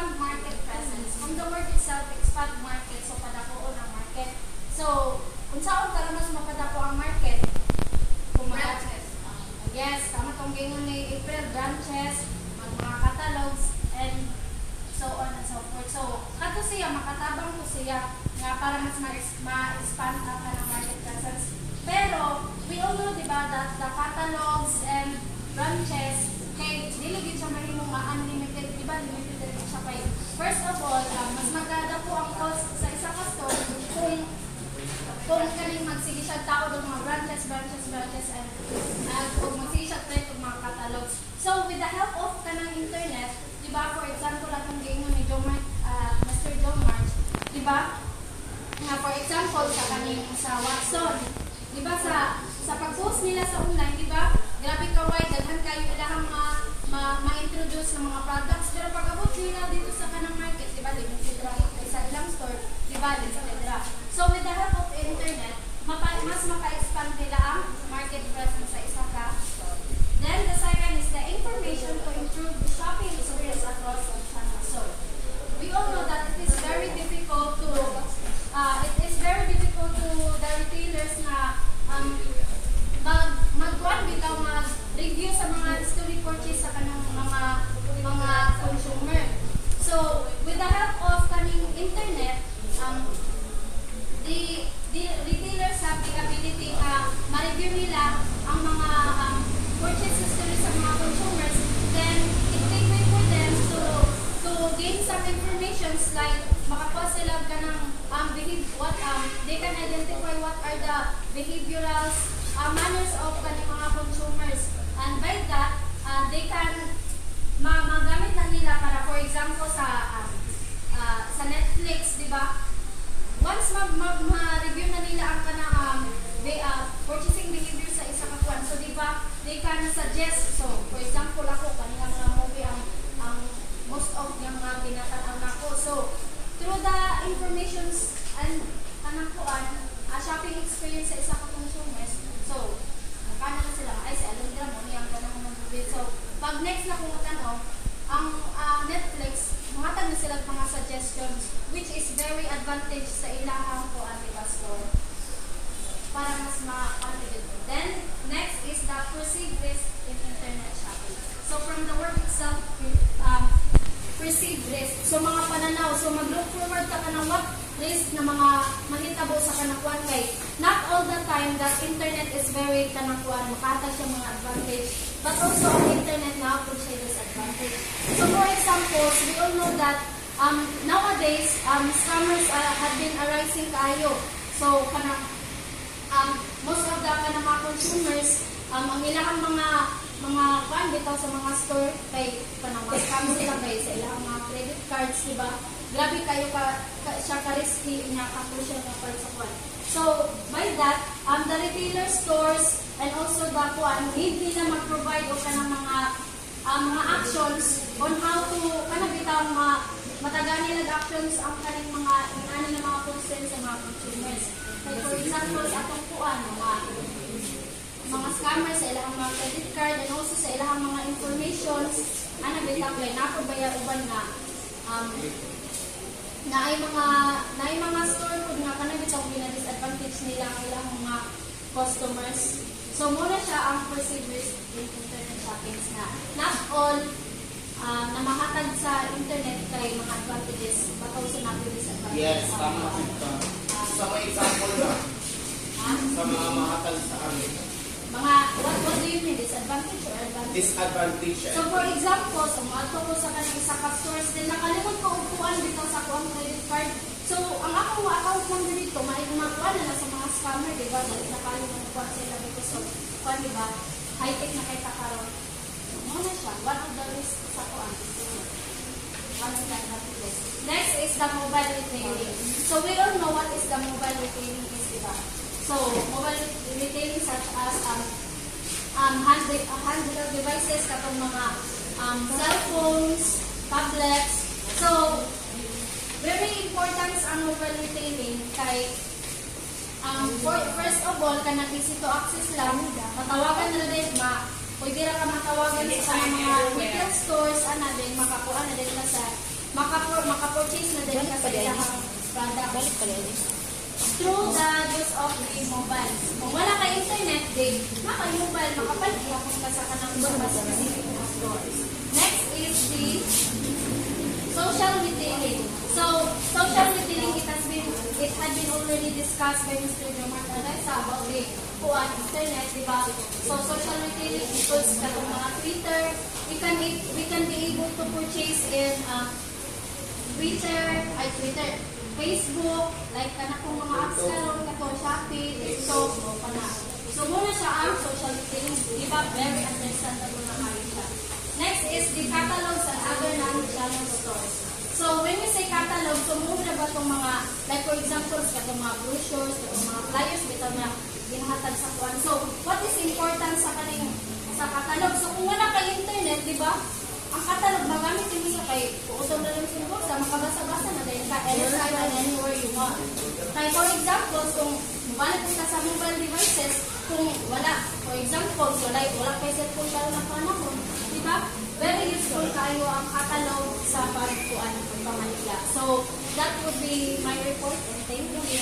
expand market presence. From the word itself, expand market, so padako ang market. So, kung saan para mas mapadako ang market, Branches. yes, tama tong gingon ni April, branches, mga catalogs, and so on and so forth. So, kato siya, makatabang ko siya nga para mas ma-expand ang kanang market presence. Pero, we all know, di ba, that the catalogs and branches, kay dili gid siya mahimong unlimited, di ba, limited rin siya kay. First of all, mas maganda po ang cost sa isa ka store kung kaning magsige siya tao ng mga branches, and kung magsige siya trade ng mga catalogs. So, with the help of kanang internet, di ba, for example, atong giingon ni Mr. John March, di ba, nga for example, sa kaning sa Watson, di ba, sa pag-post nila sa online, di ba, grabe kaway, daghan kayo ilahang ma-introduce ng mga products, pero pag abot nila dito sa kanang market, di ba, limited ra sa ilang store, di ba, limited ra. So, with the help of internet, mas maka-expand nila ang market presence sa isa ka store. Then, the second is the information to improve the shopping experience across all channels. So, we all know that it is very difficult to the retailers na mag-review sa mga history purchase sa kanang mga consumer. So, with the help of kaning internet, the retailers have the ability ma-review nila ang mga purchase history sa mga consumers. Then, it take way for them to gain some information like makakuha sila ka ng they can identify what are the behavioral manners of kaning mga consumers. And by that, they can magamit na nila para, for example, sa Netflix, di ba? Once ma-review na nila ang kanang purchasing behavior sa isa ka kwan, so di ba, they can suggest. So, for example, ako, kanilang mga movie ang most of yung mga binatang ako. So, through the informations and kanang kuan, shopping experience sa isa ka consumers, so, nakana na sila, ay, sa Alondra mo, niyang kanang mga movie. So, pag next na kung tanong, ang Netflix, mahatag na sila mga suggestions, which is very advantage sa ilahang kuan, diba, store, para mas ma-confident. Then, next is the perceived risk in internet shopping. So, from the word itself, perceived risk. So, mga pananaw. So, mag-look forward ka ng what risk na mga mahitabo sa kanakuan kay not all the time that internet is very kanakuan, makatag siya mga advantage, but also ang internet na po siya disadvantage. So, for example, we all know that nowadays, scammers have been arising kaayo. So, most of the mga consumers, ang ilang mga fan bitaw sa mga store kay scam sila kay sa ilang mga credit cards, diba? Grabe kayo siya ka-risky niya ka-crucial na part sa kwan. So, by that, the retailer stores and also the kwan, need nila mag-provide o kanang mga actions on how to bitaw matagani nag-actions ang kaning mga inani ng mga concerns sa mga consumers. Like for example, sa atong kuan, mga scammers sa ilang mga credit card and also sa ilang mga informations bitaw kay napabaya uban na naay mga store food nga kanang bitaw gina-disadvantage nila ang ilang mga customers. So muna siya ang perceived risk in internet shopping na not all na mahatag sa internet kay mga advantages but also not disadvantages. Yes, tama ito. Sa mga example na sa mga mahatag sa amin. What do you mean? Disadvantage or advantage? Disadvantage. So for example, sumato ko sa kanang isa ka stores, then nakalimot ko upuan dito sa kuang credit card. So ang akong account lang dito, maikumakuha na sa mga scammer, di ba? Dahil nakalimot ko sila dito sa kuan, di ba? High-tech na kay takaroon. So muna siya, one of the risks sa kuan. One of the advantages. Next is the mobile retailing. So we all know what is the mobile retailing is, di ba? So, mobile retailing such as handheld devices, katong mga cell phones, tablets. So, very important ang mobile retailing kay first of all, kanang easy to access lang, matawagan na din, pwede ra ka matawagan sa mga retail stores, din makakuha na din na sa ka sa ilang product. Balik pala yun. Through the use of the mobile. Kung wala ka internet, di maka-mobile, makapalit ka sa kanang mga specific na stores. Next is the social retailing. So, social retailing, it had been already discussed by Mr. Jomar Aresa about the internet, di ba? So, social retailing includes katong mga Twitter. We can be able to purchase in Twitter, Facebook, like kanakong mga apps karon kato Shopee, TikTok, o kana. So muna siya ang social retailing, di ba? Very understandable na kayo siya. Next is the catalogs and other non-channel stores. So when we say catalog, so muna ba itong mga, like for example, katong mga brochures, katong mga flyers, bitaw na ginahatag sa kuwan. So what is important sa kaning sa catalog? So kung wala kay internet, di ba? Ang catalog, magamit din siya kay puutong na lang siguro sa makabasa-basa na dahil ka anytime and anywhere you want. Kaya for example, kung mabalik ka sa mobile devices, kung wala, for example, wala kay cellphone kayo ng panahon, di ba? Very useful kayo ang catalog sa pagkuhan ng pamaligla. So, that would be my report and thank you.